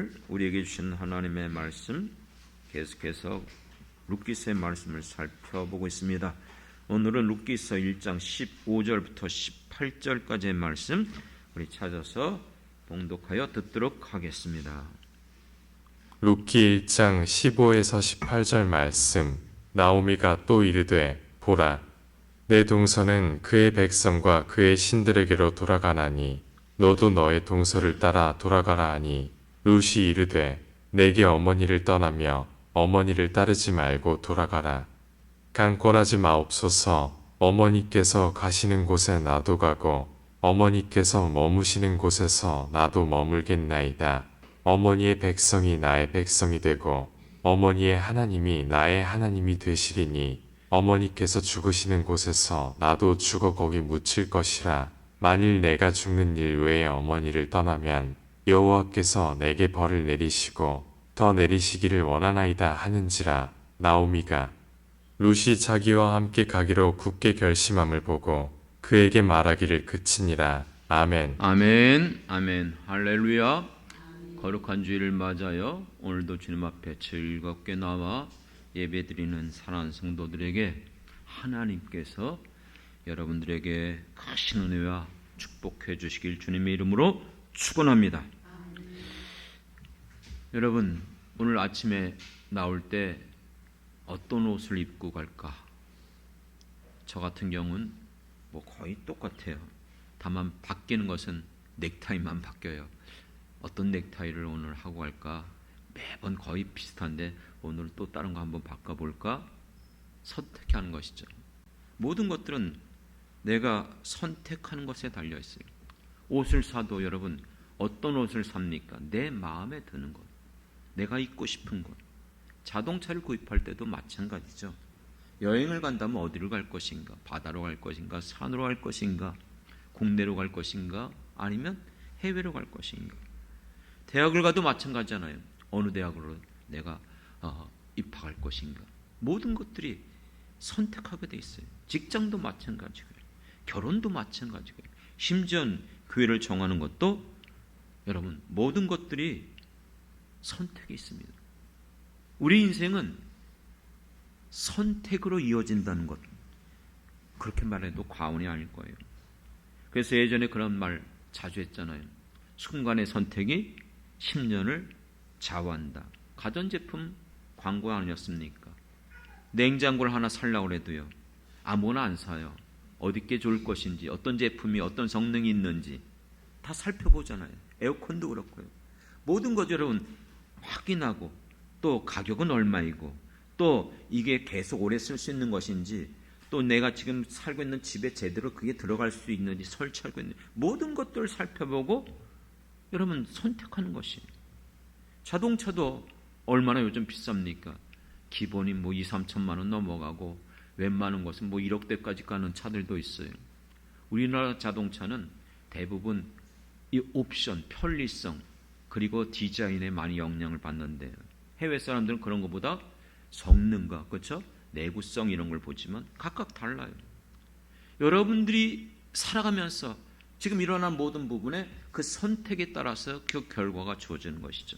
오늘 우리에게 주신 하나님의 말씀, 계속해서 룻기서의 말씀을 살펴보고 있습니다. 오늘은 룻기서 1장 15절부터 18절까지의 말씀 우리 찾아서 봉독하여 듣도록 하겠습니다. 룻기 1장 15에서 18절 말씀. 나오미가 또 이르되 보라, 내 동서는 그의 백성과 그의 신들에게로 돌아가나니 너도 너의 동서를 따라 돌아가라 하니, 룻이 이르되 내게 어머니를 떠나며 어머니를 따르지 말고 돌아가라. 강권하지 마옵소서. 어머니께서 가시는 곳에 나도 가고 어머니께서 머무시는 곳에서 나도 머물겠나이다. 어머니의 백성이 나의 백성이 되고 어머니의 하나님이 나의 하나님이 되시리니, 어머니께서 죽으시는 곳에서 나도 죽어 거기 묻힐 것이라. 만일 내가 죽는 일 외에 어머니를 떠나면 여호와께서 내게 벌을 내리시고 더 내리시기를 원하나이다 하는지라. 나오미가 룻이 자기와 함께 가기로 굳게 결심함을 보고 그에게 말하기를 그치니라. 아멘. 아멘, 아멘, 할렐루야. 거룩한 주일을 맞아요. 오늘도 주님 앞에 즐겁게 나와 예배드리는 사랑하는 성도들에게 하나님께서 여러분들에게 크신 은혜와 축복해 주시길 주님의 이름으로 축원합니다. 여러분, 오늘 아침에 나올 때 어떤 옷을 입고 갈까? 저 같은 경우는 거의 똑같아요. 다만 바뀌는 것은 넥타이만 바뀌어요. 어떤 넥타이를 오늘 하고 갈까? 매번 거의 비슷한데 오늘 또 다른 거 한번 바꿔볼까? 선택하는 것이죠. 모든 것들은 내가 선택하는 것에 달려 있어요. 옷을 사도 여러분, 어떤 옷을 삽니까? 내 마음에 드는 것, 내가 입고 싶은 것. 자동차를 구입할 때도 마찬가지죠. 여행을 간다면 어디로 갈 것인가? 바다로 갈 것인가? 산으로 갈 것인가? 국내로 갈 것인가? 아니면 해외로 갈 것인가? 대학을 가도 마찬가지잖아요. 어느 대학으로 내가 입학할 것인가? 모든 것들이 선택하게 돼 있어요. 직장도 마찬가지고요. 결혼도 마찬가지고요. 심지어 교회를 정하는 것도 여러분, 모든 것들이 선택이 있습니다. 우리 인생은 선택으로 이어진다는 것, 그렇게 말해도 과언이 아닐 거예요. 그래서 예전에 그런 말 자주 했잖아요. 순간의 선택이 10년을 좌우한다. 가전제품 광고 아니었습니까? 냉장고를 하나 살려고 해도요, 아무나 안 사요. 어디께 좋을 것인지, 어떤 제품이 어떤 성능이 있는지 다 살펴보잖아요. 에어컨도 그렇고요. 모든 것 여러분 확인하고, 또 가격은 얼마이고, 또 이게 계속 오래 쓸 수 있는 것인지, 또 내가 지금 살고 있는 집에 제대로 그게 들어갈 수 있는지, 설치하고 있는지, 모든 것들을 살펴보고 여러분 선택하는 것이에요. 자동차도 얼마나 요즘 비쌉니까? 기본이 2, 3천만 원 넘어가고 웬만한 것은 1억대까지 가는 차들도 있어요. 우리나라 자동차는 대부분 이 옵션, 편리성, 그리고 디자인에 많이 영향을 받는데, 해외 사람들은 그런 것보다 성능과, 그렇죠? 내구성 이런 걸 보지만 각각 달라요. 여러분들이 살아가면서 지금 일어난 모든 부분에 그 선택에 따라서 그 결과가 주어지는 것이죠.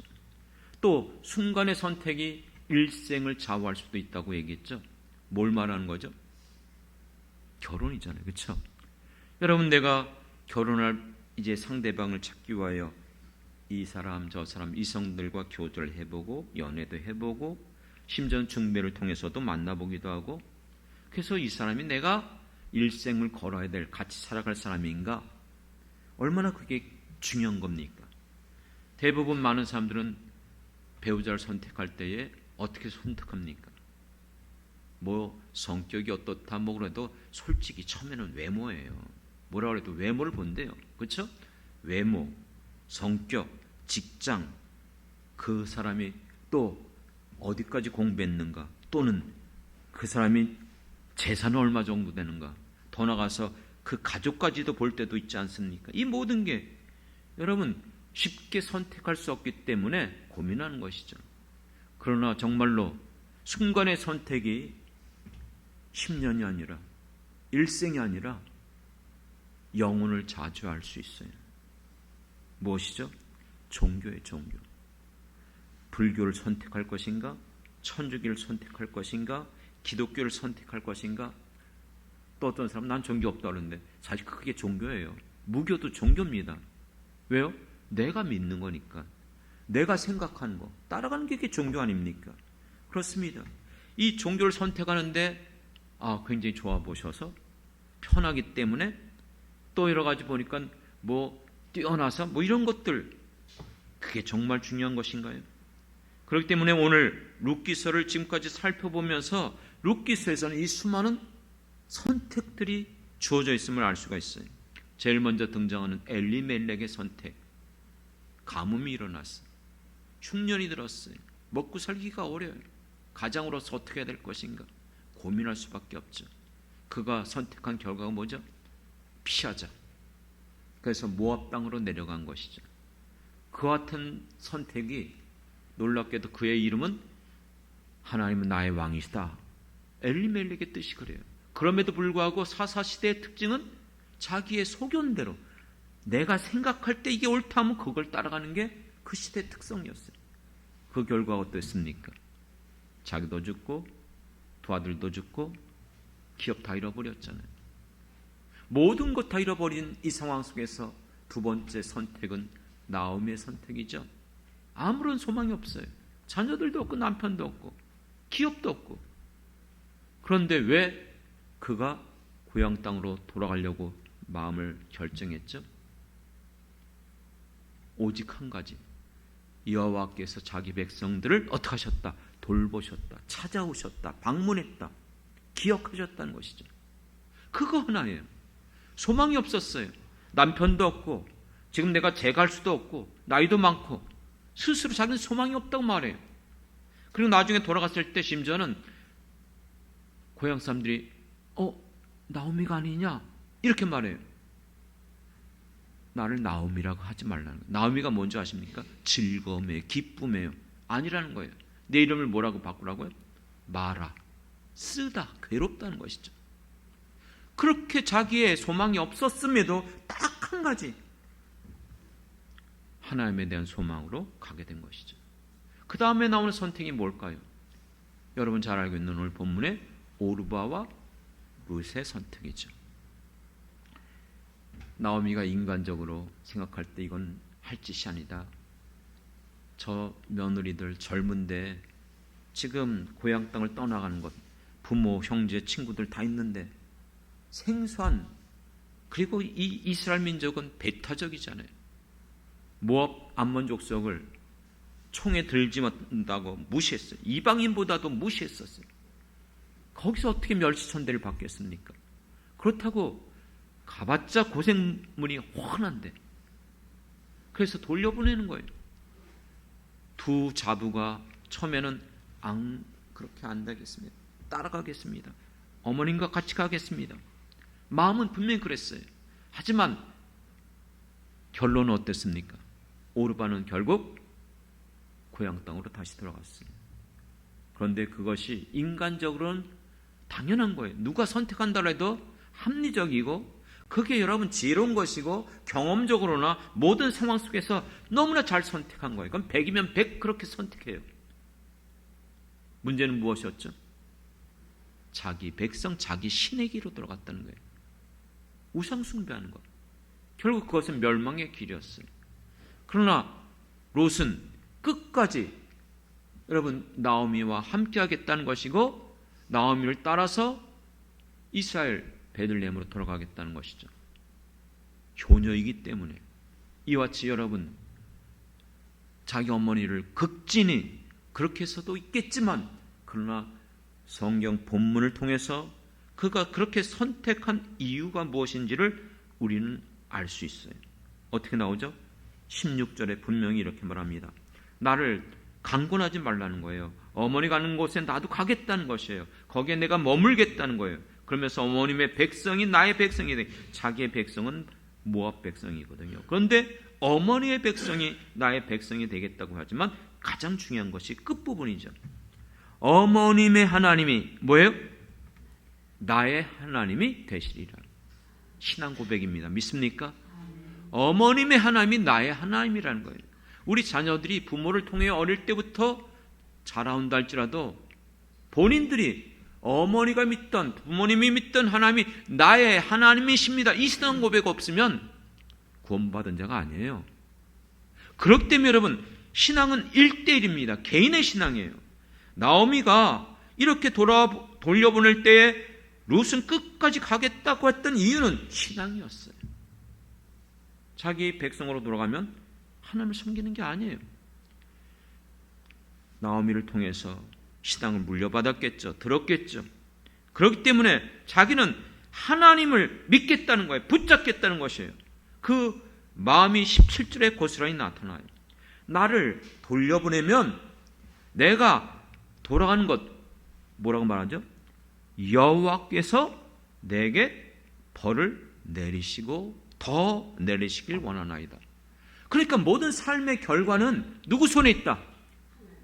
또 순간의 선택이 일생을 좌우할 수도 있다고 얘기했죠. 뭘 말하는 거죠? 결혼이잖아요. 그렇죠? 여러분, 내가 결혼할 이제 상대방을 찾기 위하여 이 사람 저 사람 이성들과 교제를 해보고 연애도 해보고 심지어 중매를 통해서도 만나보기도 하고, 그래서 이 사람이 내가 일생을 걸어야 될, 같이 살아갈 사람인가? 얼마나 그게 중요한 겁니까? 대부분 많은 사람들은 배우자를 선택할 때에 어떻게 선택합니까? 성격이 어떻다 그래도 솔직히 처음에는 외모예요. 뭐라 그래도 외모를 본대요. 그렇죠? 외모, 성격, 직장, 그 사람이 또 어디까지 공부했는가, 또는 그 사람이 재산은 얼마 정도 되는가, 더 나가서 그 가족까지도 볼 때도 있지 않습니까? 이 모든 게 여러분 쉽게 선택할 수 없기 때문에 고민하는 것이죠. 그러나 정말로 순간의 선택이 10년이 아니라 일생이 아니라 영혼을 좌우할 수 있어요. 무엇이죠? 종교예요, 종교. 불교를 선택할 것인가? 천주교를 선택할 것인가? 기독교를 선택할 것인가? 또 어떤 사람은 난 종교 없다 그러는데 사실 그게 종교예요. 무교도 종교입니다. 왜요? 내가 믿는 거니까. 내가 생각하는 거 따라가는 게 그게 종교 아닙니까? 그렇습니다. 이 종교를 선택하는데 굉장히 좋아 보셔서 편하기 때문에 또 여러 가지 보니까 뛰어나서 이런 것들, 그게 정말 중요한 것인가요? 그렇기 때문에 오늘 룻기서를 지금까지 살펴보면서 룻기서에서는 이 수많은 선택들이 주어져 있음을 알 수가 있어요. 제일 먼저 등장하는 엘리멜렉의 선택. 가뭄이 일어났어요. 흉년이 들었어요. 먹고 살기가 어려워요. 가장으로서 어떻게 해야 될 것인가 고민할 수밖에 없죠. 그가 선택한 결과가 뭐죠? 피하자. 그래서 모압 땅으로 내려간 것이죠. 그와 같은 선택이 놀랍게도 그의 이름은 하나님은 나의 왕이시다. 엘리멜렉의 뜻이 그래요. 그럼에도 불구하고 사사시대의 특징은 자기의 소견대로 내가 생각할 때 이게 옳다 하면 그걸 따라가는 게 그 시대의 특성이었어요. 그 결과가 어땠습니까? 자기도 죽고 두 아들도 죽고 기업 다 잃어버렸잖아요. 모든 것 다 잃어버린 이 상황 속에서 두 번째 선택은 나오미의 선택이죠. 아무런 소망이 없어요. 자녀들도 없고 남편도 없고 기업도 없고. 그런데 왜 그가 고향 땅으로 돌아가려고 마음을 결정했죠? 오직 한 가지, 여호와께서 자기 백성들을 어떻게 하셨다? 돌보셨다, 찾아오셨다, 방문했다, 기억하셨다는 것이죠. 그거 하나예요. 소망이 없었어요. 남편도 없고 지금 내가 재갈 수도 없고 나이도 많고 스스로 자기는 소망이 없다고 말해요. 그리고 나중에 돌아갔을 때 심지어는 고향 사람들이 나오미가 아니냐 이렇게 말해요. 나를 나오미라고 하지 말라는 거예요. 나오미가 뭔지 아십니까? 즐거움이에요. 기쁨이에요. 아니라는 거예요. 내 이름을 뭐라고 바꾸라고요? 마라, 쓰다, 괴롭다는 것이죠. 그렇게 자기의 소망이 없었음에도 딱 한 가지, 하나님에 대한 소망으로 가게 된 것이죠. 그 다음에 나오는 선택이 뭘까요? 여러분 잘 알고 있는 오늘 본문의 오르바와 룻의 선택이죠. 나오미가 인간적으로 생각할 때 이건 할 짓이 아니다. 저 며느리들 젊은데 지금 고향 땅을 떠나가는 것, 부모, 형제, 친구들 다 있는데 생소한, 그리고 이 이스라엘 민족은 배타적이잖아요. 모압 암몬 족속을 총에 들지 못한다고 무시했어요. 이방인보다도 무시했었어요. 거기서 어떻게 멸시천대를 받겠습니까? 그렇다고 가봤자 고생물이 훤한데, 그래서 돌려보내는 거예요. 두 자부가 처음에는 그렇게 안 되겠습니다. 따라가겠습니다. 어머님과 같이 가겠습니다. 마음은 분명히 그랬어요. 하지만 결론은 어땠습니까? 오르바는 결국 고향 땅으로 다시 돌아갔어요. 그런데 그것이 인간적으로는 당연한 거예요. 누가 선택한다고 해도 합리적이고 그게 여러분 지혜로운 것이고 경험적으로나 모든 상황 속에서 너무나 잘 선택한 거예요. 그럼 100이면 100 그렇게 선택해요. 문제는 무엇이었죠? 자기 백성, 자기 신에게로 들어갔다는 거예요. 우상 숭배하는 것. 결국 그것은 멸망의 길이었어요. 그러나 롯은 끝까지 여러분 나오미와 함께 하겠다는 것이고 나오미를 따라서 이스라엘 베들레헴으로 돌아가겠다는 것이죠. 효녀이기 때문에 이와 같이 여러분 자기 어머니를 극진히 그렇게 해서도 있겠지만, 그러나 성경 본문을 통해서 그가 그렇게 선택한 이유가 무엇인지를 우리는 알 수 있어요. 어떻게 나오죠? 16절에 분명히 이렇게 말합니다. 나를 강권하지 말라는 거예요. 어머니 가는 곳에 나도 가겠다는 것이에요. 거기에 내가 머물겠다는 거예요. 그러면서 어머님의 백성이 나의 백성이 돼. 자기의 백성은 모압 백성이거든요. 그런데 어머니의 백성이 나의 백성이 되겠다고 하지만 가장 중요한 것이 끝부분이죠. 어머님의 하나님이 뭐예요? 나의 하나님이 되시리라. 신앙 고백입니다. 믿습니까? 어머님의 하나님이 나의 하나님이라는 거예요. 우리 자녀들이 부모를 통해 어릴 때부터 자라온다 할지라도 본인들이 어머니가 믿던 부모님이 믿던 하나님이 나의 하나님이십니다, 이 신앙 고백 없으면 구원받은 자가 아니에요. 그렇기 때문에 여러분, 신앙은 1대1입니다. 개인의 신앙이에요. 나오미가 이렇게 돌려보낼 때에 룻은 끝까지 가겠다고 했던 이유는 신앙이었어요. 자기 백성으로 돌아가면 하나님을 섬기는 게 아니에요. 나오미를 통해서 신앙을 물려받았겠죠. 들었겠죠. 그렇기 때문에 자기는 하나님을 믿겠다는 거예요. 붙잡겠다는 것이에요. 그 마음이 17절에 고스란히 나타나요. 나를 돌려보내면 내가 돌아가는 것, 뭐라고 말하죠? 여호와께서 내게 벌을 내리시고 더 내리시길 원하나이다. 그러니까 모든 삶의 결과는 누구 손에 있다?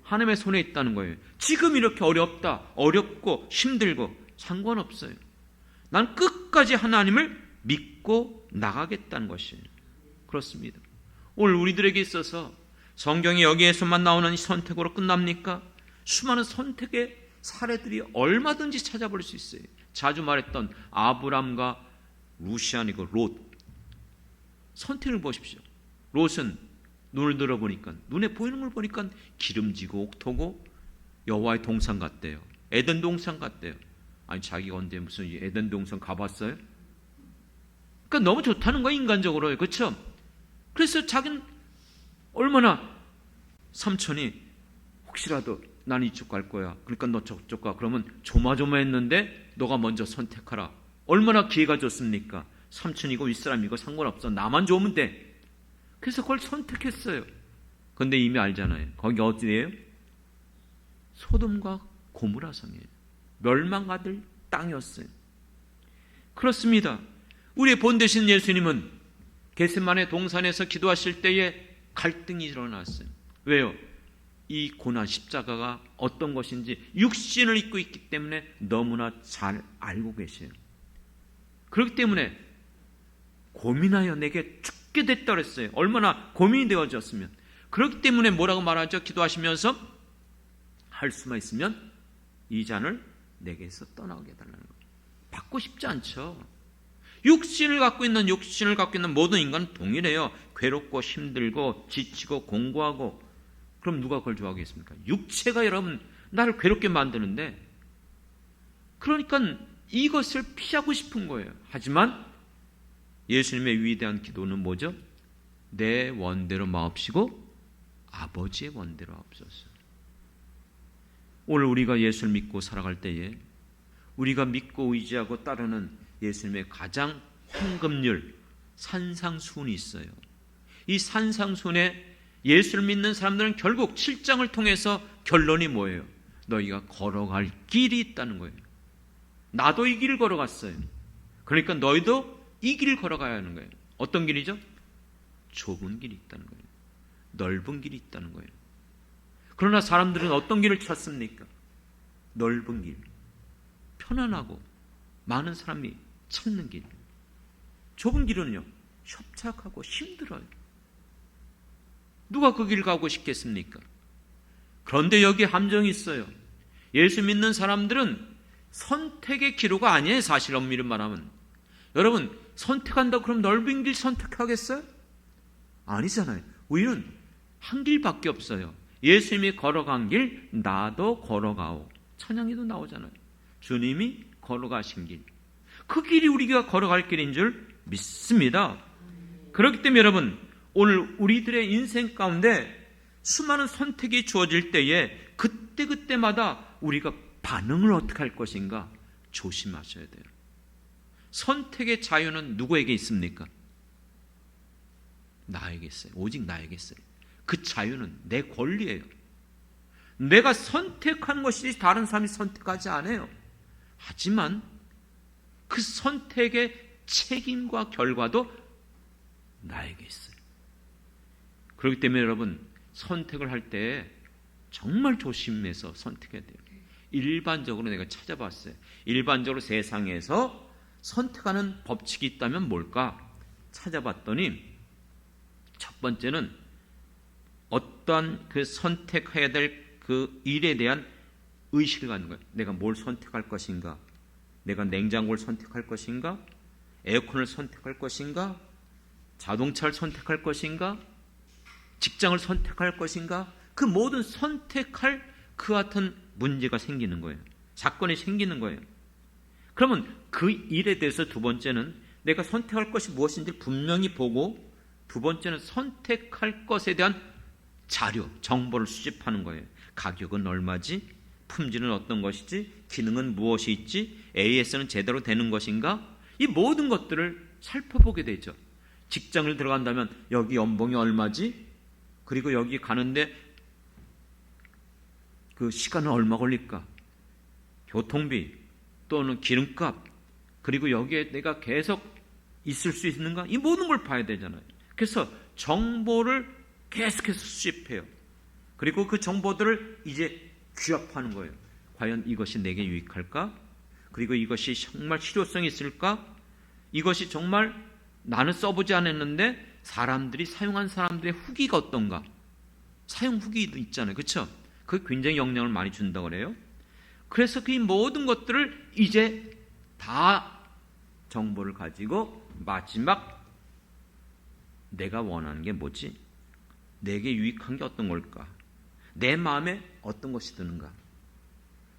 하나님의 손에 있다는 거예요. 지금 이렇게 어렵고 힘들고 상관없어요. 난 끝까지 하나님을 믿고 나가겠다는 것이에요. 그렇습니다. 오늘 우리들에게 있어서 성경이 여기에서만 나오는 선택으로 끝납니까? 수많은 선택의 사례들이 얼마든지 찾아볼 수 있어요. 자주 말했던 아브람과 룻이 아니고 롯. 선택을 보십시오. 롯은 눈을 들어보니까, 눈에 보이는 걸 보니까 기름지고 옥토고 여호와의 동산 같대요. 에덴 동산 같대요. 아니, 자기가 언제 무슨 에덴 동산 가봤어요? 그러니까 너무 좋다는 거예요, 인간적으로. 그렇죠? 그래서 자기는 얼마나, 삼촌이 혹시라도 나는 이쪽 갈 거야, 그러니까 너 저쪽 가, 그러면 조마조마했는데 너가 먼저 선택하라. 얼마나 기회가 좋습니까? 삼촌이고 윗사람이고 상관없어, 나만 좋으면 돼. 그래서 그걸 선택했어요. 그런데 이미 알잖아요. 거기 어디예요? 소돔과 고모라 성이에요. 멸망받을 땅이었어요. 그렇습니다. 우리의 본 되신 예수님은 겟세마네 동산에서 기도하실 때에 갈등이 일어났어요. 왜요? 이 고난 십자가가 어떤 것인지 육신을 입고 있기 때문에 너무나 잘 알고 계세요. 그렇기 때문에 고민하여 내게 죽게 됐다 그랬어요. 얼마나 고민이 되어졌으면. 그렇기 때문에 뭐라고 말하죠? 기도하시면서 할 수만 있으면 이 잔을 내게서 떠나게 해달라는 거예요. 받고 싶지 않죠. 육신을 갖고 있는 모든 인간은 동일해요. 괴롭고 힘들고 지치고 공고하고. 그럼 누가 그걸 좋아하겠습니까? 육체가 여러분 나를 괴롭게 만드는데, 그러니까 이것을 피하고 싶은 거예요. 하지만 예수님의 위대한 기도는 뭐죠? 내 원대로 마옵시고 아버지의 원대로 하옵소서. 오늘 우리가 예수를 믿고 살아갈 때에 우리가 믿고 의지하고 따르는 예수님의 가장 황금률, 산상수훈이 있어요. 이 산상수훈에 예수를 믿는 사람들은 결국 7장을 통해서 결론이 뭐예요? 너희가 걸어갈 길이 있다는 거예요. 나도 이 길을 걸어갔어요. 그러니까 너희도 이 길을 걸어가야 하는 거예요. 어떤 길이죠? 좁은 길이 있다는 거예요. 넓은 길이 있다는 거예요. 그러나 사람들은 어떤 길을 찾습니까? 넓은 길, 편안하고 많은 사람이 찾는 길. 좁은 길은요, 협착하고 힘들어요. 누가 그 길을 가고 싶겠습니까? 그런데 여기 함정이 있어요. 예수 믿는 사람들은 선택의 기로가 아니에요. 사실 엄밀히 말하면. 여러분, 선택한다고 그럼 넓은 길 선택하겠어요? 아니잖아요. 우리는 한 길밖에 없어요. 예수님이 걸어간 길 나도 걸어가오. 찬양에도 나오잖아요. 주님이 걸어가신 길. 그 길이 우리가 걸어갈 길인 줄 믿습니다. 그렇기 때문에 여러분, 오늘 우리들의 인생 가운데 수많은 선택이 주어질 때에 그때마다 우리가 반응을 어떻게 할 것인가 조심하셔야 돼요. 선택의 자유는 누구에게 있습니까? 나에게 있어요. 오직 나에게 있어요. 그 자유는 내 권리예요. 내가 선택한 것이 다른 사람이 선택하지 않아요. 하지만 그 선택의 책임과 결과도 나에게 있어요. 그렇기 때문에 여러분, 선택을 할 때 정말 조심해서 선택해야 돼요. 일반적으로 내가 찾아봤어요. 일반적으로 세상에서 선택하는 법칙이 있다면 뭘까? 찾아봤더니 첫 번째는 어떠한 그 선택해야 될 그 일에 대한 의식을 갖는 거예요. 내가 뭘 선택할 것인가? 내가 냉장고를 선택할 것인가? 에어컨을 선택할 것인가? 자동차를 선택할 것인가? 직장을 선택할 것인가? 그 모든 선택할 그 같은 문제가 생기는 거예요. 사건이 생기는 거예요. 그러면 그 일에 대해서 두 번째는 내가 선택할 것이 무엇인지 분명히 보고, 두 번째는 선택할 것에 대한 자료, 정보를 수집하는 거예요. 가격은 얼마지? 품질은 어떤 것이지? 기능은 무엇이 있지? AS는 제대로 되는 것인가? 이 모든 것들을 살펴보게 되죠. 직장을 들어간다면 여기 연봉이 얼마지? 그리고 여기 가는데 그 시간은 얼마 걸릴까? 교통비 또는 기름값, 그리고 여기에 내가 계속 있을 수 있는가? 이 모든 걸 봐야 되잖아요. 그래서 정보를 계속해서 수집해요. 그리고 그 정보들을 이제 규합하는 거예요. 과연 이것이 내게 유익할까? 그리고 이것이 정말 실효성이 있을까? 이것이 정말 나는 써보지 않았는데 사람들이, 사용한 사람들의 후기가 어떤가? 사용 후기도 있잖아요. 그렇죠? 그게 굉장히 영향을 많이 준다고 그래요. 그래서 그 모든 것들을 이제 다 정보를 가지고 마지막 내가 원하는 게 뭐지? 내게 유익한 게 어떤 걸까? 내 마음에 어떤 것이 드는가?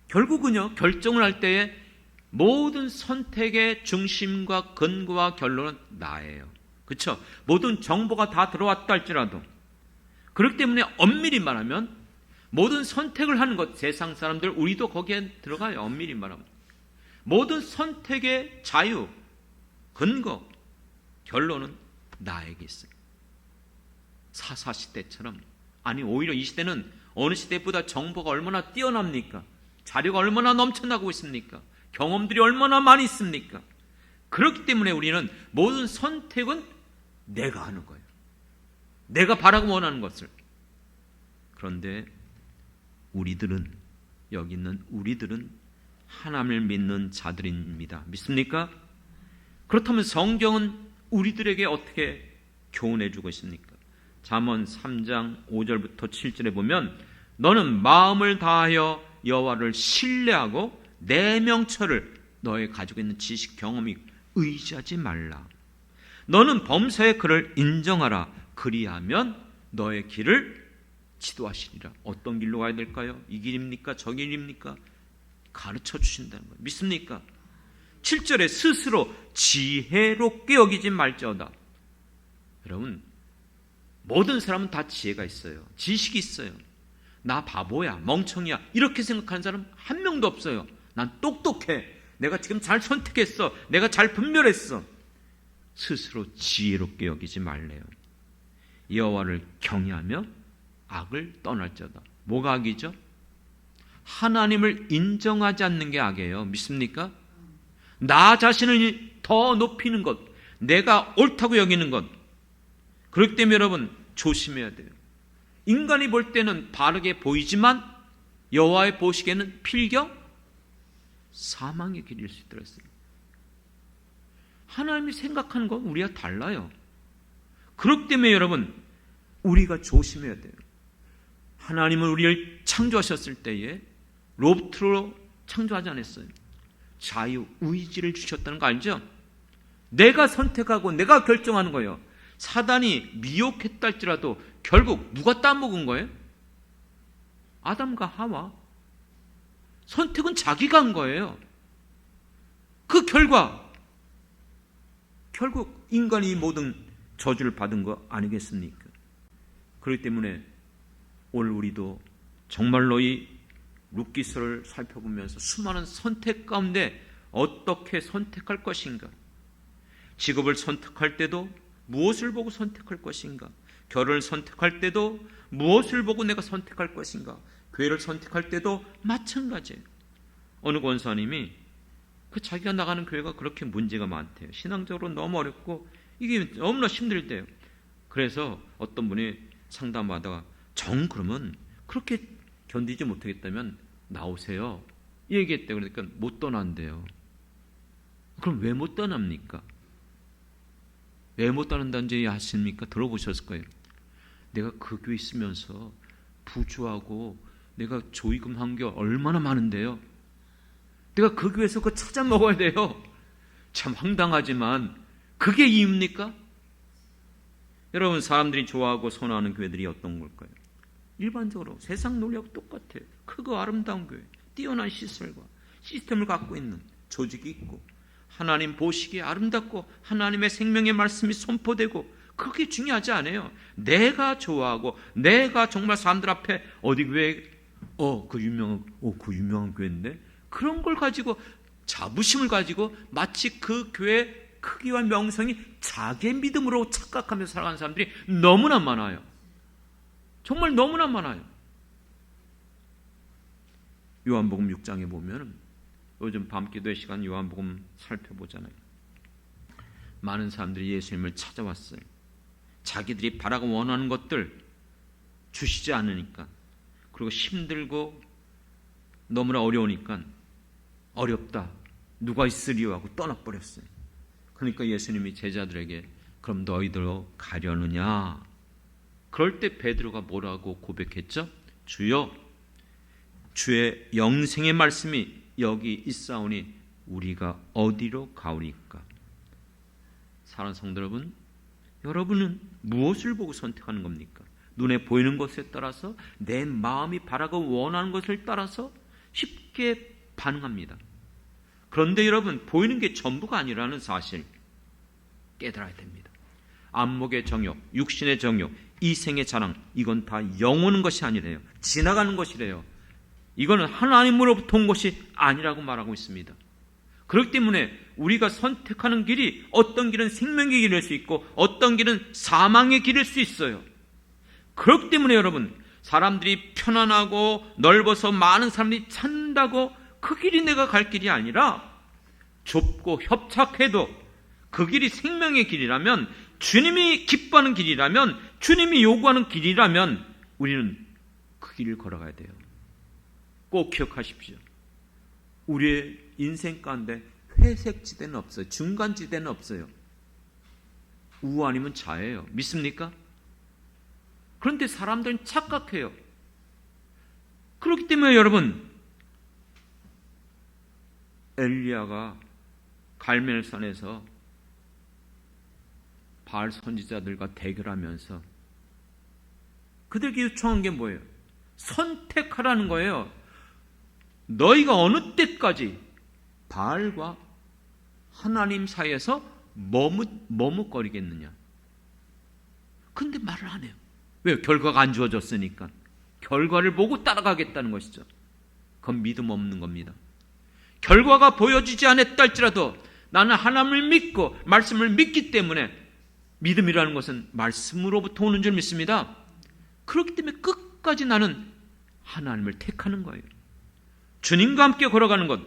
결국은요, 결정을 할 때에 모든 선택의 중심과 근거와 결론은 나예요. 그렇죠? 모든 정보가 다 들어왔다 할지라도, 그렇기 때문에 엄밀히 말하면 모든 선택을 하는 것, 세상 사람들, 우리도 거기에 들어가요. 엄밀히 말하면 모든 선택의 자유, 근거, 결론은 나에게 있어요. 사사시대처럼, 아니 오히려 이 시대는 어느 시대보다 정보가 얼마나 뛰어납니까? 자료가 얼마나 넘쳐나고 있습니까? 경험들이 얼마나 많이 있습니까? 그렇기 때문에 우리는 모든 선택은 내가 하는 거예요. 내가 바라고 원하는 것을. 그런데 우리들은, 여기 있는 우리들은 하나님을 믿는 자들입니다. 믿습니까? 그렇다면 성경은 우리들에게 어떻게 교훈해 주고 있습니까? 잠언 3장 5절부터 7절에 보면, 너는 마음을 다하여 여호와를 신뢰하고 내 명철을, 너의 가지고 있는 지식, 경험이 의지하지 말라. 너는 범사의 그를 인정하라. 그리하면 너의 길을 지도하시리라. 어떤 길로 가야 될까요? 이 길입니까? 저 길입니까? 가르쳐 주신다는 거예요. 믿습니까? 7절에 스스로 지혜롭게 여기지 말지어다. 여러분, 모든 사람은 다 지혜가 있어요. 지식이 있어요. 나 바보야, 멍청이야, 이렇게 생각하는 사람 한 명도 없어요. 난 똑똑해. 내가 지금 잘 선택했어. 내가 잘 분별했어. 스스로 지혜롭게 여기지 말래요. 여호와를 경외하며 악을 떠날지어다. 뭐가 악이죠? 하나님을 인정하지 않는 게 악이에요. 믿습니까? 나 자신을 더 높이는 것, 내가 옳다고 여기는 것. 그렇기 때문에 여러분 조심해야 돼요. 인간이 볼 때는 바르게 보이지만 여호와의 보시기에는 필경 사망의 길일 수 있더랬어요. 하나님이 생각하는 건 우리가 달라요. 그렇기 때문에 여러분 우리가 조심해야 돼요. 하나님은 우리를 창조하셨을 때에 로봇으로 창조하지 않았어요. 자유, 의지를 주셨다는 거 알죠? 내가 선택하고 내가 결정하는 거예요. 사단이 미혹했다 할지라도 결국 누가 따먹은 거예요? 아담과 하와. 선택은 자기가 한 거예요. 그 결과 결국 인간이 모든 저주를 받은 거 아니겠습니까? 그렇기 때문에 오늘 우리도 정말로 이 룻기서를 살펴보면서 수많은 선택 가운데 어떻게 선택할 것인가? 직업을 선택할 때도 무엇을 보고 선택할 것인가? 결혼을 선택할 때도 무엇을 보고 내가 선택할 것인가? 교회를 선택할 때도 마찬가지예요. 어느 권사님이 자기가 나가는 교회가 그렇게 문제가 많대요. 신앙적으로 너무 어렵고 이게 너무나 힘들대요. 그래서 어떤 분이 상담하다가 정 그러면 그렇게 견디지 못하겠다면 나오세요. 이 얘기했대요. 그러니까 못 떠난대요. 그럼 왜 못 떠납니까? 왜 못 떠난다는 얘기 하십니까? 들어보셨을 거예요. 내가 그 교회 있으면서 부주하고 내가 조의금 한 게 얼마나 많은데요. 내가 그 교회에서 그거 찾아 먹어야 돼요. 참 황당하지만 그게 이유입니까? 여러분, 사람들이 좋아하고 선호하는 교회들이 어떤 걸까요? 일반적으로 세상 논리하고 똑같아요. 크고 아름다운 교회, 뛰어난 시설과 시스템을 갖고 있는 조직이 있고 하나님 보시기에 아름답고 하나님의 생명의 말씀이 선포되고, 그게 중요하지 않아요. 내가 좋아하고 내가 정말 사람들 앞에 어디 교회 그 유명한 교회인데, 그런 걸 가지고 자부심을 가지고 마치 그 교회 크기와 명성이 자기의 믿음으로 착각하며 살아가는 사람들이 너무나 많아요. 정말 너무나 많아요. 요한복음 6장에 보면, 요즘 밤기도의 시간 요한복음 살펴보잖아요. 많은 사람들이 예수님을 찾아왔어요. 자기들이 바라고 원하는 것들 주시지 않으니까, 그리고 힘들고 너무나 어려우니까 어렵다, 누가 있으리요 하고 떠나버렸어요. 그러니까 예수님이 제자들에게 그럼 너희들로 가려느냐? 그럴 때 베드로가 뭐라고 고백했죠? 주여, 주의 영생의 말씀이 여기 있사오니 우리가 어디로 가오리까? 사랑하는 성도 여러분, 여러분은 무엇을 보고 선택하는 겁니까? 눈에 보이는 것에 따라서, 내 마음이 바라고 원하는 것을 따라서 쉽게 반응합니다. 그런데 여러분, 보이는 게 전부가 아니라는 사실 깨달아야 됩니다. 안목의 정욕, 육신의 정욕, 이생의 자랑, 이건 다 영원한 것이 아니래요. 지나가는 것이래요. 이거는 하나님으로부터 온 것이 아니라고 말하고 있습니다. 그렇기 때문에 우리가 선택하는 길이, 어떤 길은 생명의 길일 수 있고 어떤 길은 사망의 길일 수 있어요. 그렇기 때문에 여러분, 사람들이 편안하고 넓어서 많은 사람들이 찾는다고 그 길이 내가 갈 길이 아니라, 좁고 협착해도 그 길이 생명의 길이라면, 주님이 기뻐하는 길이라면, 주님이 요구하는 길이라면 우리는 그 길을 걸어가야 돼요. 꼭 기억하십시오. 우리의 인생 가운데 회색지대는 없어요. 중간지대는 없어요. 우 아니면 자예요. 믿습니까? 그런데 사람들은 착각해요. 그렇기 때문에 여러분, 엘리야가 갈멜산에서 바알 선지자들과 대결하면서 그들에게 요청한 게 뭐예요? 선택하라는 거예요. 너희가 어느 때까지 바알과 하나님 사이에서 머뭇거리겠느냐? 근데 말을 안 해요. 왜요? 결과가 안 주어졌으니까. 결과를 보고 따라가겠다는 것이죠. 그건 믿음 없는 겁니다. 결과가 보여지지 않았다 할지라도 나는 하나님을 믿고 말씀을 믿기 때문에, 믿음이라는 것은 말씀으로부터 오는 줄 믿습니다. 그렇기 때문에 끝까지 나는 하나님을 택하는 거예요. 주님과 함께 걸어가는 것,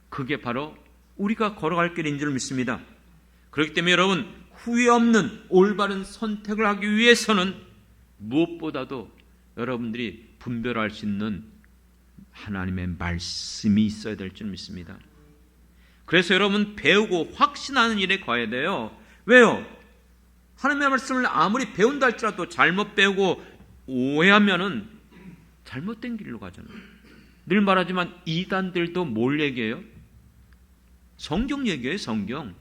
그게 바로 우리가 걸어갈 길인 줄 믿습니다. 그렇기 때문에 여러분, 후회 없는 올바른 선택을 하기 위해서는 무엇보다도 여러분들이 분별할 수 있는 하나님의 말씀이 있어야 될 줄 믿습니다. 그래서 여러분, 배우고 확신하는 일에 거해야 돼요. 왜요? 하나님의 말씀을 아무리 배운다 할지라도 잘못 배우고 오해하면은 잘못된 길로 가잖아요. 늘 말하지만 이단들도 뭘 얘기해요? 성경 얘기해요, 성경.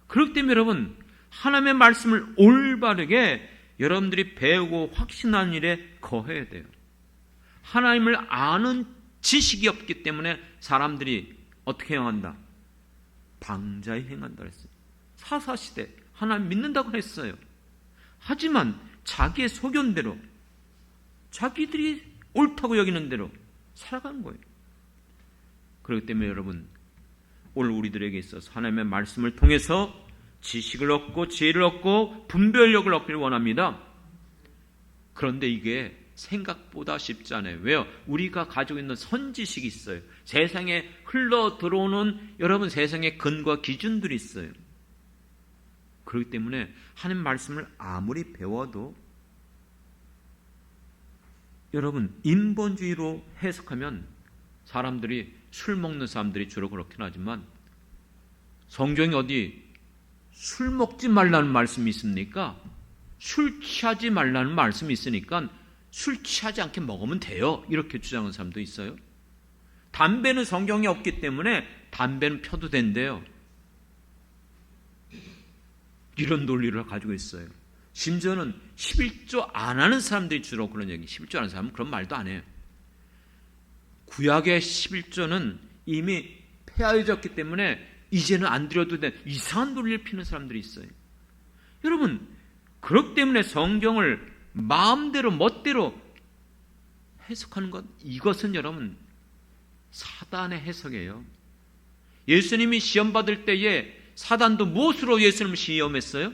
그렇기 때문에 여러분, 하나님의 말씀을 올바르게 여러분들이 배우고 확신하는 일에 거해야 돼요. 하나님을 아는 지식이 없기 때문에 사람들이 어떻게 행한다? 방자히 행한다 했어요. 사사시대 하나님 믿는다고 했어요. 하지만 자기의 소견대로, 자기들이 옳다고 여기는 대로 살아가는 거예요. 그렇기 때문에 여러분, 오늘 우리들에게 있어서 하나님의 말씀을 통해서 지식을 얻고 지혜를 얻고 분별력을 얻기를 원합니다. 그런데 이게 생각보다 쉽지 않아요. 왜요? 우리가 가지고 있는 선지식이 있어요. 세상에 흘러 들어오는 여러분 세상의 근과 기준들이 있어요. 그렇기 때문에 하나님 말씀을 아무리 배워도 여러분, 인본주의로 해석하면 사람들이, 술 먹는 사람들이 주로 그렇긴 하지만, 성경이 어디 술 먹지 말라는 말씀이 있습니까? 술 취하지 말라는 말씀이 있으니까 술 취하지 않게 먹으면 돼요. 이렇게 주장하는 사람도 있어요. 담배는 성경에 없기 때문에 담배는 펴도 된대요. 이런 논리를 가지고 있어요. 심지어는 11조 안 하는 사람들이 주로 그런 얘기, 11조 하는 사람은 그런 말도 안 해요. 구약의 11조는 이미 폐하해졌기 때문에 이제는 안 드려도 돼. 이상한 논리를 피는 사람들이 있어요. 여러분, 그렇기 때문에 성경을 마음대로 멋대로 해석하는 것, 이것은 여러분 사단의 해석이에요. 예수님이 시험 받을 때에 사단도 무엇으로 예수님을 시험했어요?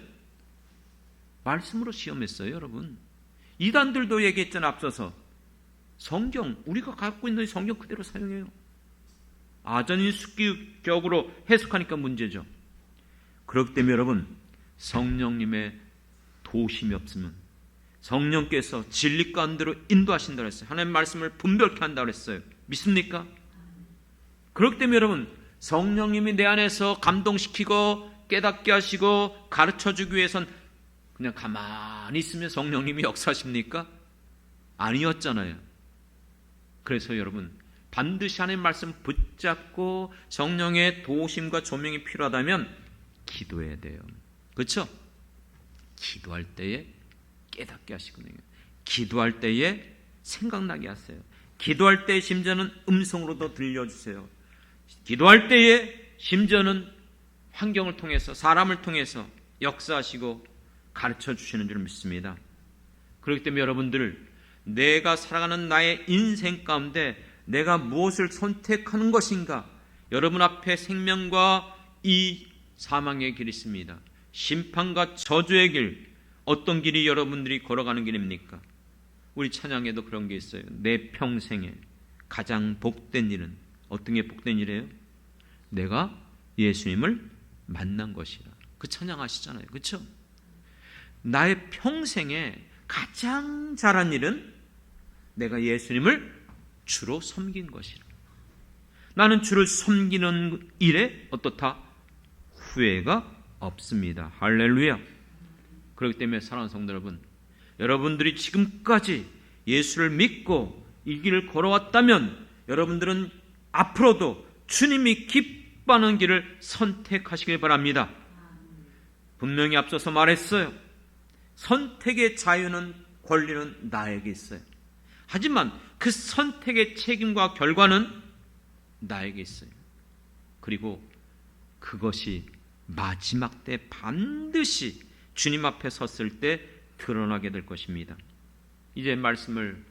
말씀으로 시험했어요, 여러분. 이단들도 얘기했잖아요, 앞서서. 성경, 우리가 갖고 있는 성경 그대로 사용해요. 아전인수격으로 해석하니까 문제죠. 그렇기 때문에 여러분, 성령님의 도심이 없으면, 성령께서 진리 가운데로 인도하신다고 했어요. 하나님의 말씀을 분별케 한다고 했어요. 믿습니까? 그렇기 때문에 여러분, 성령님이 내 안에서 감동시키고 깨닫게 하시고 가르쳐주기 위해선 그냥 가만히 있으면 성령님이 역사하십니까? 아니었잖아요. 그래서 여러분, 반드시 하나님의 말씀 붙잡고 성령의 도우심과 조명이 필요하다면 기도해야 돼요. 그렇죠? 기도할 때에 깨닫게 하시거든요. 기도할 때에 생각나게 하세요. 기도할 때에 심지어는 음성으로도 들려주세요. 기도할 때에 심지어는 환경을 통해서, 사람을 통해서 역사하시고 가르쳐 주시는 줄 믿습니다. 그렇기 때문에 여러분들, 내가 살아가는 나의 인생 가운데 내가 무엇을 선택하는 것인가? 여러분 앞에 생명과 이 사망의 길이 있습니다. 심판과 저주의 길, 어떤 길이 여러분들이 걸어가는 길입니까? 우리 찬양에도 그런 게 있어요. 내 평생에 가장 복된 일은 어떤 게 복된 일이에요? 내가 예수님을 만난 것이라. 그 찬양 아시잖아요. 그렇죠? 나의 평생에 가장 잘한 일은 내가 예수님을 주로 섬긴 것이라. 나는 주를 섬기는 일에 어떻다? 후회가 없습니다. 할렐루야. 그렇기 때문에 사랑하는 성도 여러분, 여러분들이 지금까지 예수를 믿고 이 길을 걸어왔다면 여러분들은 앞으로도 주님이 기뻐하는 길을 선택하시길 바랍니다. 분명히 앞서서 말했어요. 선택의 자유는, 권리는 나에게 있어요. 하지만 그 선택의 책임과 결과는 나에게 있어요. 그리고 그것이 마지막 때 반드시 주님 앞에 섰을 때 드러나게 될 것입니다. 이제 말씀을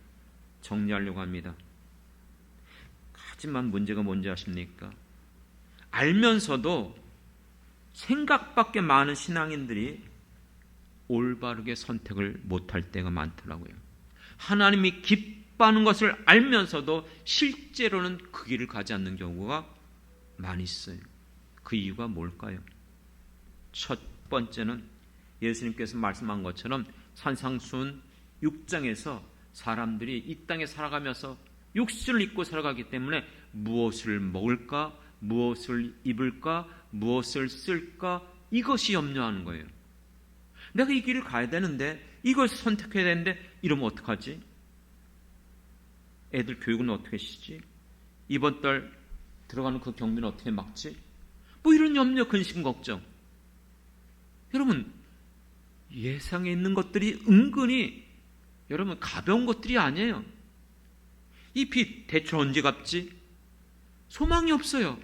정리하려고 합니다. 하지만 문제가 뭔지 아십니까? 알면서도 생각밖에 많은 신앙인들이 올바르게 선택을 못할 때가 많더라고요. 하나님이 기뻐하는 것을 알면서도 실제로는 그 길을 가지 않는 경우가 많이 있어요. 그 이유가 뭘까요? 첫 번째는 예수님께서 말씀한 것처럼 산상수훈 6장에서 사람들이 이 땅에 살아가면서 육신을 입고 살아가기 때문에 무엇을 먹을까, 무엇을 입을까, 무엇을 쓸까, 이것이 염려하는 거예요. 내가 이 길을 가야 되는데, 이걸 선택해야 되는데, 이러면 어떡하지? 애들 교육은 어떻게 시지? 이번 달 들어가는 그 경비는 어떻게 막지? 뭐 이런 염려, 근심, 걱정. 여러분, 예상에 있는 것들이 은근히 여러분 가벼운 것들이 아니에요. 이 빚 대출 언제 갚지? 소망이 없어요.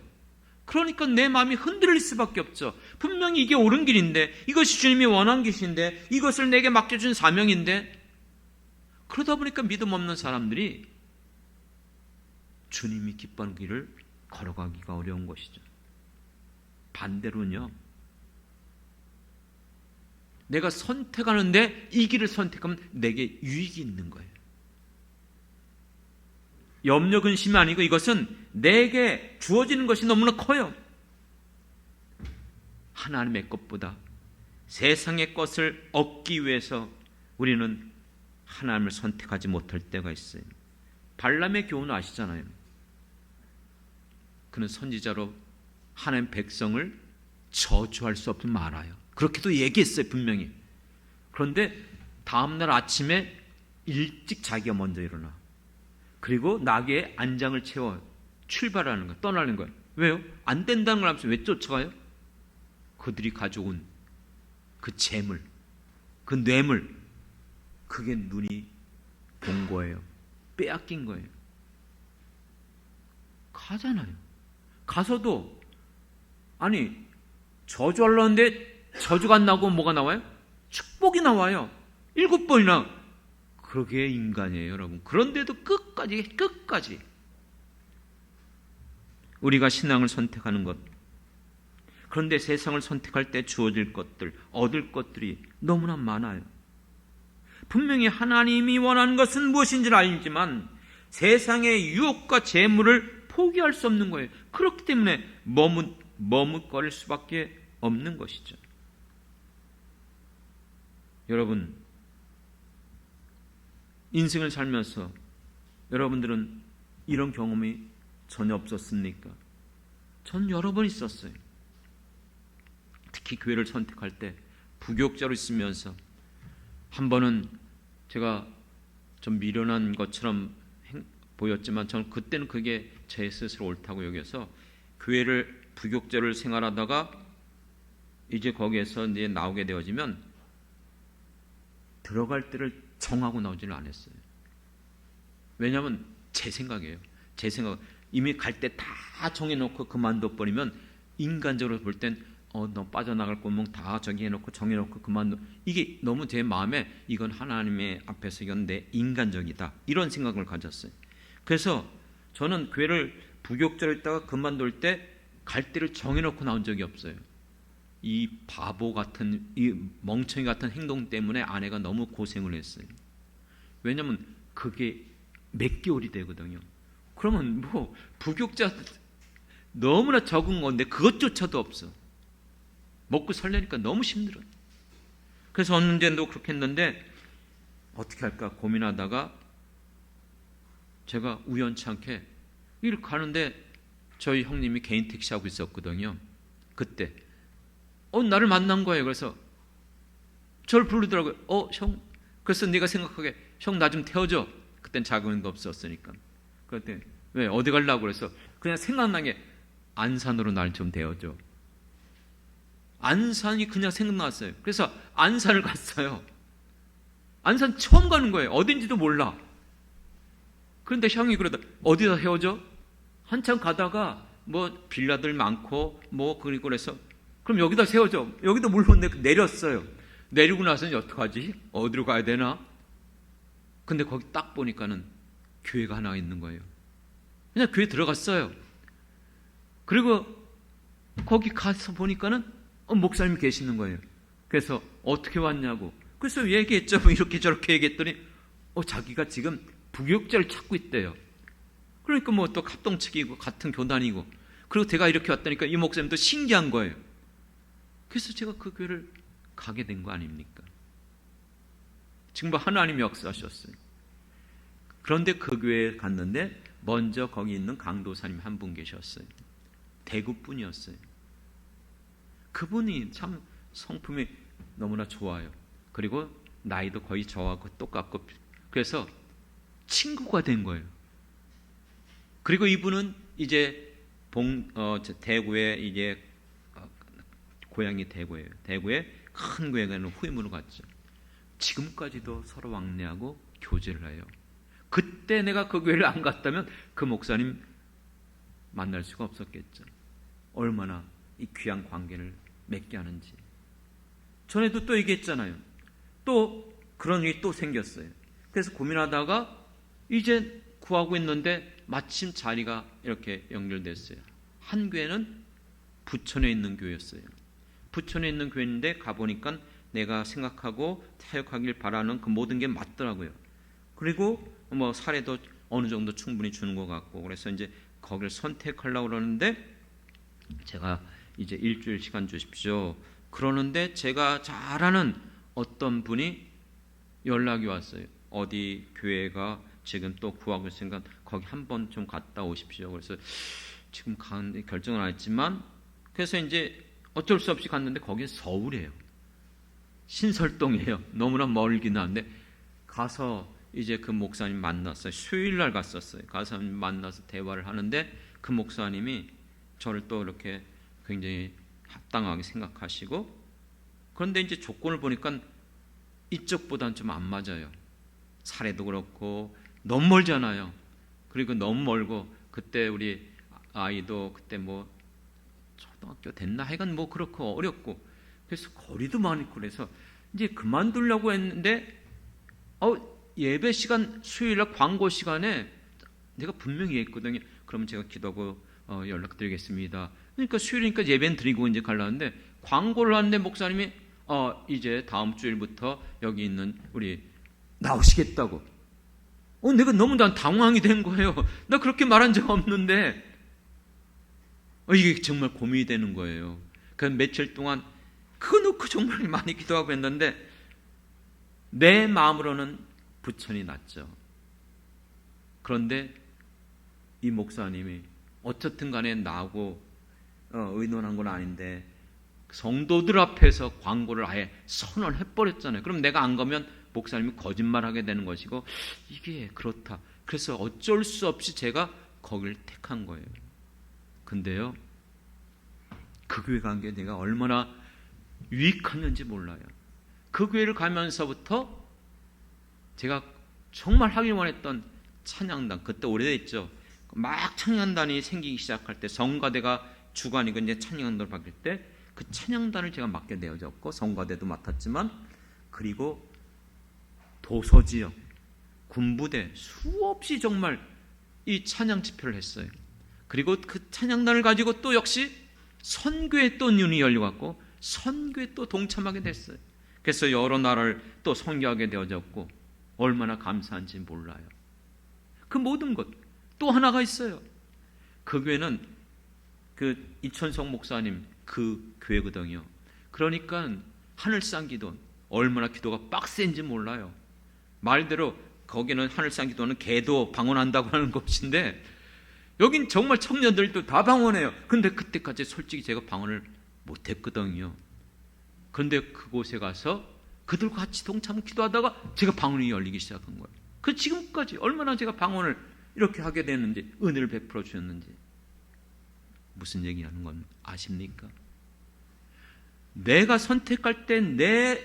그러니까 내 마음이 흔들릴 수밖에 없죠. 분명히 이게 옳은 길인데, 이것이 주님이 원한 길인데, 이것을 내게 맡겨준 사명인데, 그러다 보니까 믿음 없는 사람들이 주님이 기뻐하는 길을 걸어가기가 어려운 것이죠. 반대로는요, 내가 선택하는데 이 길을 선택하면 내게 유익이 있는 거예요. 염려 근심이 아니고 이것은 내게 주어지는 것이 너무나 커요. 하나님의 것보다 세상의 것을 얻기 위해서 우리는 하나님을 선택하지 못할 때가 있어요. 발람의 교훈을 아시잖아요. 그는 선지자로 하나님 백성을 저주할 수 없으면 말아요. 그렇게도 얘기했어요. 분명히 그런데 다음날 아침에 일찍 자기가 먼저 일어나. 그리고 나귀에 안장을 채워 출발하는 거야. 떠나는 거야. 왜요? 안 된다는 걸 하면서 왜 쫓아가요? 그들이 가져온 그 재물, 그 뇌물, 그게 눈이 본 거예요. 빼앗긴 거예요. 가잖아요. 가서도 아니 저주하려는데 저주가 안 나고 뭐가 나와요? 축복이 나와요. 7번이나. 그게 인간이에요, 여러분. 그런데도 끝까지 우리가 신앙을 선택하는 것, 그런데 세상을 선택할 때 주어질 것들, 얻을 것들이 너무나 많아요. 분명히 하나님이 원하는 것은 무엇인지를 알지만 세상의 유혹과 재물을 포기할 수 없는 거예요. 그렇기 때문에 머뭇거릴 수밖에 없는 것이죠. 여러분, 인생을 살면서 여러분들은 이런 경험이 전혀 없었습니까? 전 여러 번 있었어요. 특히 교회를 선택할 때 부교육자로 있으면서 한 번은 제가 좀 미련한 것처럼 보였지만 저는 그때는 그게 제 스스로 옳다고 여겨서 교회를 부교육자를 생활하다가 이제 거기에서 이제 나오게 되어지면 들어갈 때를 정하고 나오지는 않았어요. 왜냐하면 제 생각이에요. 제 생각. 이미 갈 때 다 정해놓고 그만둬 버리면 인간적으로 볼 땐 너 빠져나갈 구멍 다 저기 해놓고 정해놓고 그만둬. 이게 너무 제 마음에 이건 하나님의 앞에서 이건 내 인간적이다. 이런 생각을 가졌어요. 그래서 저는 교회를 부교육자로 있다가 그만둘 때 갈 때를 정해놓고 나온 적이 없어요. 이 바보 같은, 이 멍청이 같은 행동 때문에 아내가 너무 고생을 했어요. 왜냐하면 그게 몇 개월이 되거든요. 그러면 뭐 부교육자 너무나 적은 건데 그것조차도 없어. 먹고 살려니까 너무 힘들어요. 그래서 어느 정도 그렇게 했는데 어떻게 할까 고민하다가 제가 우연치 않게 이렇게 가는데 저희 형님이 개인 택시 하고 있었거든요. 그때 나를 만난 거예요. 그래서 저를 부르더라고요. 형. 그래서 내가 생각하게 형 나 좀 태워줘. 그땐 자금도 없었으니까. 그랬더니 왜 어디 가려고 그래서 그냥 생각난 게 안산으로 날 좀 태워줘. 안산이 그냥 생각났어요. 그래서 안산을 갔어요. 안산 처음 가는 거예요. 어딘지도 몰라. 그런데 형이 그러다 어디다 태워줘? 한참 가다가 뭐 빌라들 많고 뭐 그리고 그래서 그럼 여기다 세워줘. 여기도 물론 내렸어요. 내리고 나서는 어떡하지? 어디로 가야 되나? 근데 거기 딱 보니까는 교회가 하나 있는 거예요. 그냥 교회 들어갔어요. 그리고 거기 가서 보니까는 목사님이 계시는 거예요. 그래서 어떻게 왔냐고. 그래서 얘기했죠. 뭐 이렇게 저렇게 얘기했더니 자기가 지금 부교육자를 찾고 있대요. 그러니까 뭐 또 합동측이고 같은 교단이고 그리고 제가 이렇게 왔다니까 이 목사님도 신기한 거예요. 그래서 제가 그 교회를 가게 된 거 아닙니까? 지금 뭐 하나님이 역사하셨어요. 그런데 그 교회에 갔는데 먼저 거기 있는 강도사님 한 분 계셨어요. 대구 분이었어요. 그분이 참 성품이 너무나 좋아요. 그리고 나이도 거의 저하고 똑같고 그래서 친구가 된 거예요. 그리고 이분은 이제 대구에 이제 고향이 대구예요. 대구에 큰 교회 가는 후임으로 갔죠. 지금까지도 서로 왕래하고 교제를 해요. 그때 내가 그 교회를 안 갔다면 그 목사님 만날 수가 없었겠죠. 얼마나 이 귀한 관계를 맺게 하는지. 전에도 또 얘기했잖아요. 또 그런 일이 또 생겼어요. 그래서 고민하다가 이제 구하고 있는데 마침 자리가 이렇게 연결됐어요. 한 교회는 부천에 있는 교회였어요. 부천에 있는 교회인데 가보니까 내가 생각하고 사역하길 바라는 그 모든 게 맞더라고요. 그리고 뭐 사례도 어느 정도 충분히 주는 것 같고 그래서 이제 거기를 선택하려고 그러는데 제가 이제 일주일 시간 주십시오. 그러는데 제가 잘 아는 어떤 분이 연락이 왔어요. 어디 교회가 지금 또 구하고 있으니까 거기 한번 좀 갔다 오십시오. 그래서 지금 가는데 결정은 안 했지만 그래서 이제 어쩔 수 없이 갔는데 거기는 서울이에요. 신설동이에요. 너무나 멀긴 한데 가서 이제 그 목사님 만났어요. 수요일 날 갔었어요. 가서 만나서 대화를 하는데 그 목사님이 저를 또 이렇게 굉장히 합당하게 생각하시고, 그런데 이제 조건을 보니까 이쪽보다는 좀 안 맞아요. 사례도 그렇고 너무 멀잖아요. 그리고 너무 멀고, 그때 우리 아이도 그때 뭐 초등학교 됐나 하여간 뭐 그렇고 어렵고, 그래서 거리도 많고, 그래서 이제 그만두려고 했는데 예배 시간, 수요일날 광고 시간에 내가 분명히 했거든요. 그러면 제가 기도하고 연락드리겠습니다. 그러니까 수요일이니까 예배는 드리고 이제 가려는데, 광고를 하는데 목사님이 이제 다음 주일부터 여기 있는 우리 나오시겠다고. 내가 너무 당황이 된 거예요. 나 그렇게 말한 적 없는데 이게 정말 고민이 되는 거예요. 그 며칠 동안 그거 놓고 정말 많이 기도하고 했는데 내 마음으로는 부천이 낫죠. 그런데 이 목사님이 어쨌든 간에 나하고 의논한 건 아닌데 성도들 앞에서 광고를 아예 선언해버렸잖아요. 그럼 내가 안 가면 목사님이 거짓말하게 되는 것이고, 이게 그렇다. 그래서 어쩔 수 없이 제가 거기를 택한 거예요. 근데요, 그 교회 간 게 내가 얼마나 유익했는지 몰라요. 그 교회를 가면서부터 제가 정말 하길 원했던 찬양단, 그때 오래됐죠. 막 찬양단이 생기기 시작할 때, 성가대가 주관이고 이제 찬양단을 바뀔 때 그 찬양단을 제가 맡게 되어졌고, 성가대도 맡았지만, 그리고 도서지역, 군부대 수없이 정말 이 찬양 집회를 했어요. 그리고 그 찬양단을 가지고 또 역시 선교에 또 눈이 열려갖고 선교에 또 동참하게 됐어요. 그래서 여러 나라를 또 선교하게 되어졌고, 얼마나 감사한지 몰라요. 그 모든 것. 또 하나가 있어요. 그 교회는 그 이천성 목사님 그 교회거든요. 그러니까 하늘상 기도, 얼마나 기도가 빡센지 몰라요. 말대로 거기는 하늘상 기도는 개도 방언한다고 하는 곳인데, 여긴 정말 청년들도 다 방언해요. 근데 그때까지 솔직히 제가 방언을 못했거든요. 그런데 그곳에 가서 그들과 같이 동참 기도하다가 제가 방언이 열리기 시작한 거예요. 그 지금까지 얼마나 제가 방언을 이렇게 하게 됐는지, 은혜를 베풀어 주셨는지. 무슨 얘기하는 건 아십니까? 내가 선택할 때 내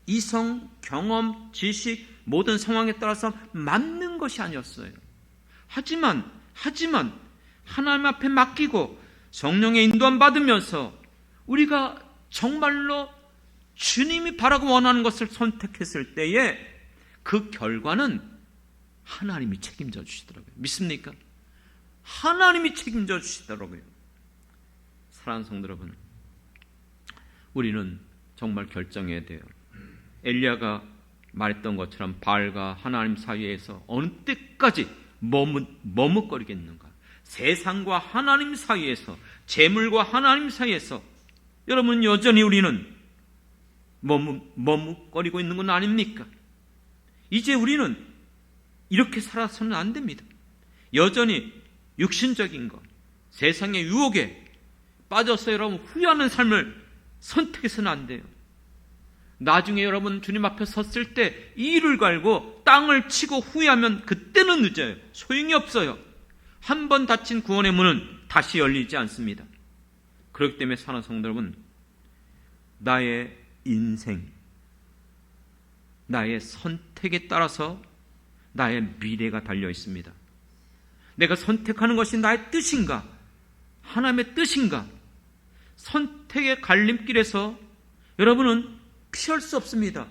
이성, 경험, 지식, 모든 상황에 따라서 맞는 것이 아니었어요. 하지만 하나님 앞에 맡기고 성령의 인도함 받으면서 우리가 정말로 주님이 바라고 원하는 것을 선택했을 때에 그 결과는 하나님이 책임져 주시더라고요. 믿습니까? 하나님이 책임져 주시더라고요. 사랑하는 성도 여러분, 우리는 정말 결정해야 돼요. 엘리야가 말했던 것처럼 바알과 하나님 사이에서 어느 때까지 머뭇거리겠는가? 세상과 하나님 사이에서, 재물과 하나님 사이에서 여러분 여전히 우리는 머뭇거리고 있는 건 아닙니까? 이제 우리는 이렇게 살아서는 안 됩니다. 여전히 육신적인 것, 세상의 유혹에 빠져서 여러분 후회하는 삶을 선택해서는 안 돼요. 나중에 여러분 주님 앞에 섰을 때 이를 갈고 땅을 치고 후회하면 그때는 늦어요. 소용이 없어요. 한 번 닫힌 구원의 문은 다시 열리지 않습니다. 그렇기 때문에 사랑하는 성도 여러분, 나의 인생, 나의 선택에 따라서 나의 미래가 달려 있습니다. 내가 선택하는 것이 나의 뜻인가? 하나님의 뜻인가? 선택의 갈림길에서 여러분은 피할 수 없습니다.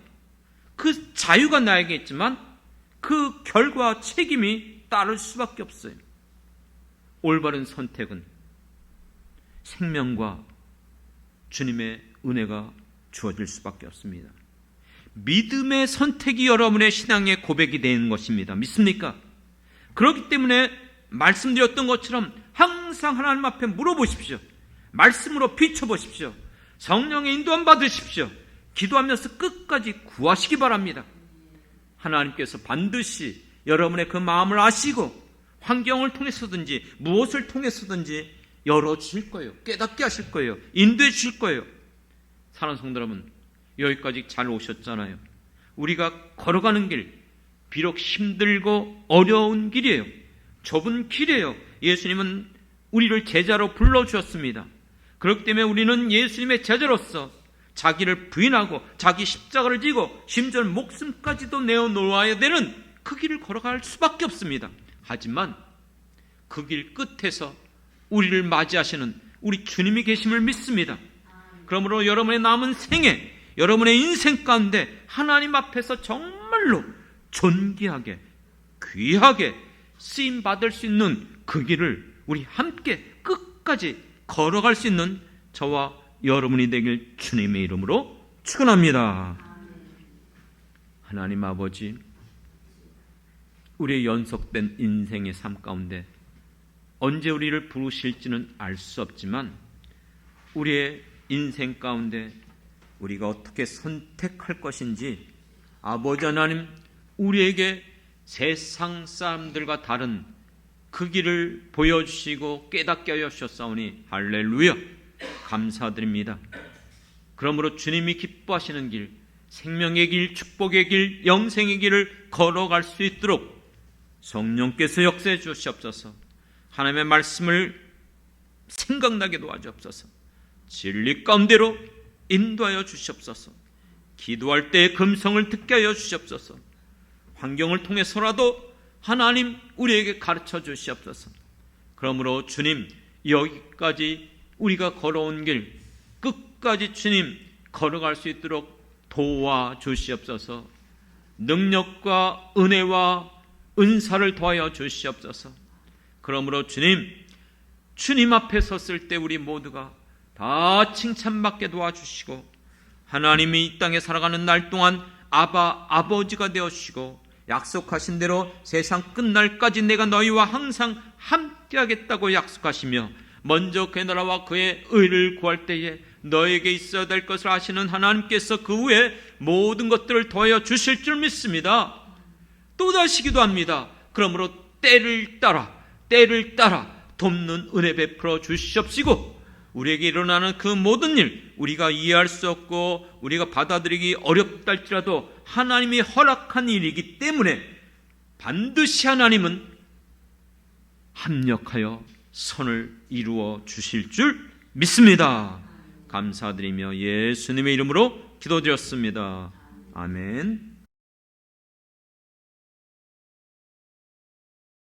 그 자유가 나에게 있지만 그 결과 책임이 따를 수밖에 없어요. 올바른 선택은 생명과 주님의 은혜가 주어질 수밖에 없습니다. 믿음의 선택이 여러분의 신앙의 고백이 되는 것입니다. 믿습니까? 그렇기 때문에 말씀드렸던 것처럼 항상 하나님 앞에 물어보십시오. 말씀으로 비춰보십시오. 성령의 인도함 받으십시오. 기도하면서 끝까지 구하시기 바랍니다. 하나님께서 반드시 여러분의 그 마음을 아시고 환경을 통해서든지 무엇을 통해서든지 열어주실 거예요. 깨닫게 하실 거예요. 인도해 주실 거예요. 사랑하는 성도 여러분, 여기까지 잘 오셨잖아요. 우리가 걸어가는 길, 비록 힘들고 어려운 길이에요. 좁은 길이에요. 예수님은 우리를 제자로 불러주셨습니다. 그렇기 때문에 우리는 예수님의 제자로서 자기를 부인하고 자기 십자가를 지고 심지어 목숨까지도 내어놓아야 되는 그 길을 걸어갈 수밖에 없습니다. 하지만 그 길 끝에서 우리를 맞이하시는 우리 주님이 계심을 믿습니다. 그러므로 여러분의 남은 생애, 여러분의 인생 가운데 하나님 앞에서 정말로 존귀하게, 귀하게 쓰임받을 수 있는 그 길을 우리 함께 끝까지 걸어갈 수 있는 저와 여러분이 되길 주님의 이름으로 축원합니다. 하나님 아버지, 우리의 연속된 인생의 삶 가운데 언제 우리를 부르실지는 알 수 없지만 우리의 인생 가운데 우리가 어떻게 선택할 것인지 아버지 하나님, 우리에게 세상 사람들과 다른 그 길을 보여주시고 깨닫게 하여 주셨사오니 할렐루야, 감사드립니다. 그러므로 주님이 기뻐하시는 길, 생명의 길, 축복의 길, 영생의 길을 걸어갈 수 있도록 성령께서 역사해 주시옵소서. 하나님의 말씀을 생각나게 도와주옵소서. 진리 가운데로 인도하여 주시옵소서. 기도할 때의 금성을 듣게 하여 주시옵소서. 환경을 통해서라도 하나님 우리에게 가르쳐 주시옵소서. 그러므로 주님, 여기까지 우리가 걸어온 길 끝까지 주님 걸어갈 수 있도록 도와주시옵소서. 능력과 은혜와 은사를 더하여 주시옵소서. 그러므로 주님 앞에 섰을 때 우리 모두가 다 칭찬받게 도와주시고 하나님이 이 땅에 살아가는 날 동안 아버지가 되어주시고 약속하신 대로 세상 끝날까지 내가 너희와 항상 함께하겠다고 약속하시며 먼저 그의 나라와 그의 의를 구할 때에 너에게 있어야 될 것을 아시는 하나님께서 그 후에 모든 것들을 더하여 주실 줄 믿습니다. 또다시 기도합니다. 그러므로 때를 따라 돕는 은혜 베풀어 주시옵시고 우리에게 일어나는 그 모든 일, 우리가 이해할 수 없고 우리가 받아들이기 어렵다 할지라도 하나님이 허락한 일이기 때문에 반드시 하나님은 합력하여 선을 이루어 주실 줄 믿습니다. 감사드리며 예수님의 이름으로 기도드렸습니다. 아멘.